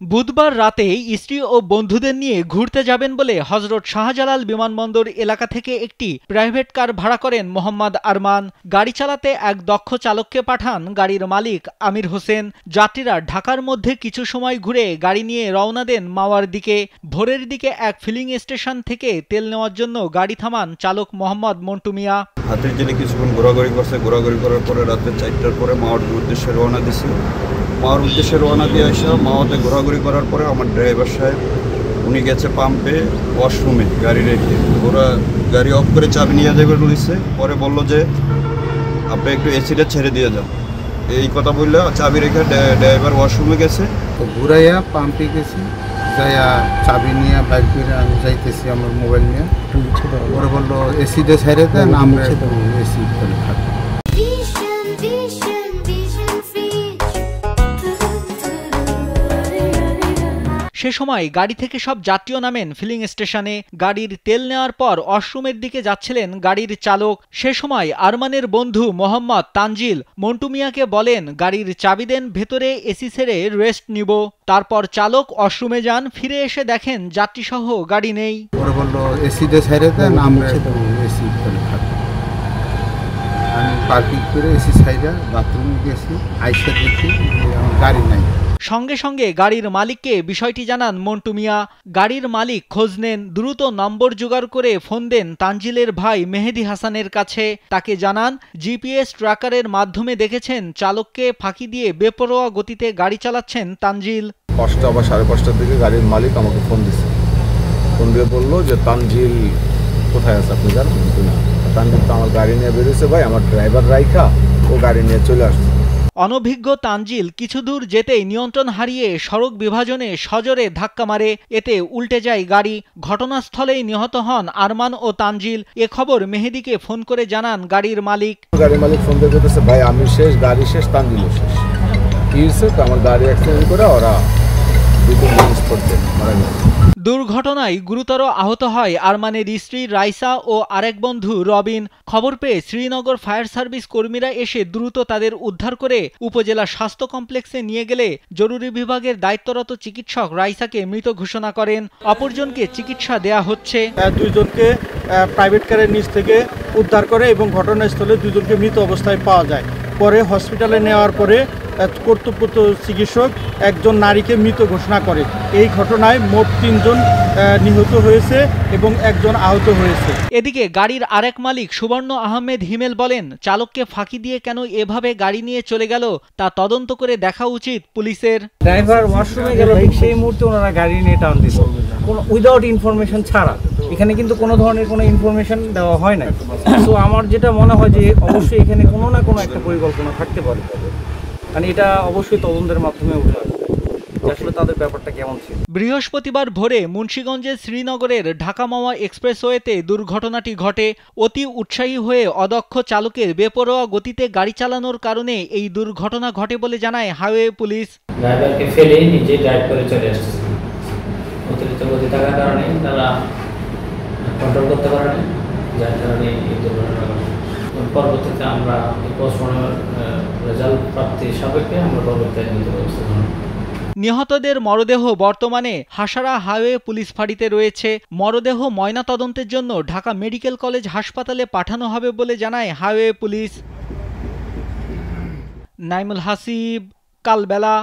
বুধবার রাতে স্ত্রী ও বন্ধুদের নিয়ে ঘুরতে যাবেন বলে হযরত শাহজালাল বিমানবন্দর এলাকা থেকে একটি প্রাইভেট কার ভাড়া করেন মোহাম্মদ আরমান। গাড়ি চালাতে এক দক্ষ চালককে পাঠান গাড়ির মালিক আমির হোসেন। যাত্রীরা ঢাকার মধ্যে কিছু সময় ঘুরে গাড়ি নিয়ে রওনা দেন মাওয়ার দিকে। ভোরের দিকে এক ফিলিং স্টেশন থেকে তেল নেওয়ার জন্য গাড়ি থামান চালক মোহাম্মদ মন্টু মিয়া। হাতের জেলে কিছুক্ষণ ঘোরাঘুরি করছে, ঘোরাঘুরি করার পরে রাতে 4টার পরে মাওয়ার উদ্দেশ্যে রওনা দিছে। মাওয়ার উদ্দেশ্যে রওনা দিয়ে আসা মাওয়াতে ঘোরাঘুরি করার পরে আমার ড্রাইভার সাহেব উনি গেছে পাম্পে ওয়াশরুমে গাড়ি রেখে, ওরা গাড়ি অফ করে চাবি নিয়ে যাবে বলেছে। পরে বললো যে আপনি একটু এসিটা ছেড়ে দিয়ে যান, এই কথা বললে চাবি রেখে ড্রাইভার ওয়াশরুমে গেছে। তো ঘুরাইয়া পাম্পে গেছি, যাইয়া চাবি নিয়ে বাইক করে আমি যাইতেছি আমার মোবাইল নিয়ে। ওরা বললো এসিটা ছেড়ে দেন, আমরা এসি করে থাকি। সে সময় গাড়ি থেকে সব যাত্রীও নামেন ফিলিং স্টেশনে। গাড়ির তেল নেওয়ার পর ওয়াশরুমের দিকে যাচ্ছিলেন গাড়ির চালক। সে সময় আরমানের বন্ধু মোহাম্মদ তানজিল মন্টু মিয়াকে বলেন গাড়ির চাবি দেন, ভেতরে এসি ছেড়ে রেস্ট নিব। তারপর চালক ওয়াশরুমে যান, ফিরে এসে দেখেন যাত্রীসহ গাড়ি নেই। ওরা বললো এসিটা ছেড়ে দেন, আমরা এসি করে থাকি। আমি পার্কিং করে এসি সাইডে বাথরুমে গেছি, আইসা দেখি আমার গাড়ি নাই। সঙ্গে সঙ্গে গাড়ির মালিককে বিষয়টি জানান মন্টু মিয়া। গাড়ির মালিক খোঁজ নেন, দ্রুত নম্বর জোগাড় করে ফোন দেন তানজিলের ভাই মেহেদি হাসানের কাছে। তাকে জানান জিপিএস ট্র্যাকারের মাধ্যমে দেখেছেন চালককে ফাঁকি দিয়ে বেপরোয়া গতিতে গাড়ি চালাচ্ছেন তানজিল। 5টা বা 5:30টার দিকে গাড়ির মালিক আমাকে ফোন দিছে। ফোন দিয়ে বললো যে তানজিল কোথায় আছে আপনি জানেন? না, তানজিল তো আমার গাড়ি নিয়ে বেরিয়েছে ভাই, আমার ড্রাইভার রাইখা ও গাড়ি নিয়ে চলে আসছে। অনভিজ্ঞ তানজিল কিছু দূর যেতেই নিয়ন্ত্রণ হারিয়ে সড়ক বিভাজনে সজোরে ধাক্কা মারে, এতে উল্টে যায় গাড়ি। ঘটনাস্থলেই নিহত হন আরমান ও তানজিল। এ খবর মেহেদিকে ফোন করে জানান গাড়ির মালিক। গাড়ির মালিক ফোন দিয়ে বলতেছে ভাই আমি শেষ, গাড়ি শেষ, তানজিল শেষ। কি হয়েছে? আমার গাড়ি অ্যাক্সিডেন্ট করে ওরা মারা গেছে। দুর্ঘটনায় গুরুতর আহত হয় আরমানের স্ত্রী রাইসা ও আরেক বন্ধু রবিন। খবর পেয়ে শ্রীনগর ফায়ার সার্ভিস কর্মীরা এসে দ্রুত তাদের উদ্ধার করে উপজেলা স্বাস্থ্য কমপ্লেক্সে নিয়ে গেলে জরুরি বিভাগের দায়িত্বরত চিকিৎসক রাইসাকে মৃত ঘোষণা করেন। অপরজনকে চিকিৎসা দেয়া হচ্ছে। দুইজনকে প্রাইভেট কারের নিচ থেকে উদ্ধার করে এবং ঘটনাস্থলে দুইজনকে মৃত অবস্থায় পাওয়া যায়। পরে হসপিটালে নেওয়ার পরে কর্তব্যরত চিকিৎসক একজন নারীকে মৃত ঘোষণা করে। এই ঘটনায় মোট 3 জন নিহত হয়েছে এবং 1 জন আহত হয়েছে। এদিকে গাড়ির আরেক মালিক সুবর্ণ আহমেদ হিমেল বলেন চালককে ফাঁকি দিয়ে কেন এভাবে গাড়ি নিয়ে চলে গেল তা তদন্ত করে দেখা উচিত পুলিশের। ড্রাইভার ওয়াশরুমে গেল, ঠিক সেই মুহূর্তে ওনারা গাড়ি নিয়ে টান দিল, কোনো উইদাউট ইনফরমেশন ছাড়া। এখানে কিন্তু কোনো ধরনের কোনো ইনফরমেশন দেওয়া হয় না। তো আমার যেটা মনে হয় যে অবশ্যই এখানে কোনো না কোনো একটা পরিকল্পনা থাকতে পারে, কারণ এটা অবশ্যই তদন্তের মাধ্যমে উঠে আসবে আসলে তাদের ব্যাপারটা কেমন ছিল। বৃহস্পতিবার ভোরে মুন্সিগঞ্জের শ্রীনগরের ঢাকা মাওয়া এক্সপ্রেসওয়েতে দুর্ঘটনাটি ঘটে। অতি উৎসাহী হয়ে অদক্ষ চালকের বেপরোয়া গতিতে গাড়ি চালানোর কারণে এই দুর্ঘটনা ঘটে বলে জানায় হাইওয়ে পুলিশ। ড্রাইভারকে ফেলে নিজে ড্রাইভ করে চলে আসছে। অতিরিক্ত গতি থাকার কারণে তারা কন্ট্রোল করতে পারেনি, যার কারণে এই দুর্ঘটনা ঘটে। পরবর্তীতে আমরা পোস্টমর্টমের রেজাল্ট প্রাপ্তির সাপেক্ষে আমরা পরবর্তীতে ব্যবস্থা গ্রহণ করি। নিহতদের মরদেহ বর্তমানে হাসারা হাইওয়ে পুলিশ ফাঁড়িতে রয়েছে। মরদেহ ময়না তদন্তের জন্য ঢাকা মেডিকেল কলেজ হাসপাতালে পাঠানো হবে বলে জানায় হাইওয়ে পুলিশ। নাইমুল হাসিব, কালবেলা।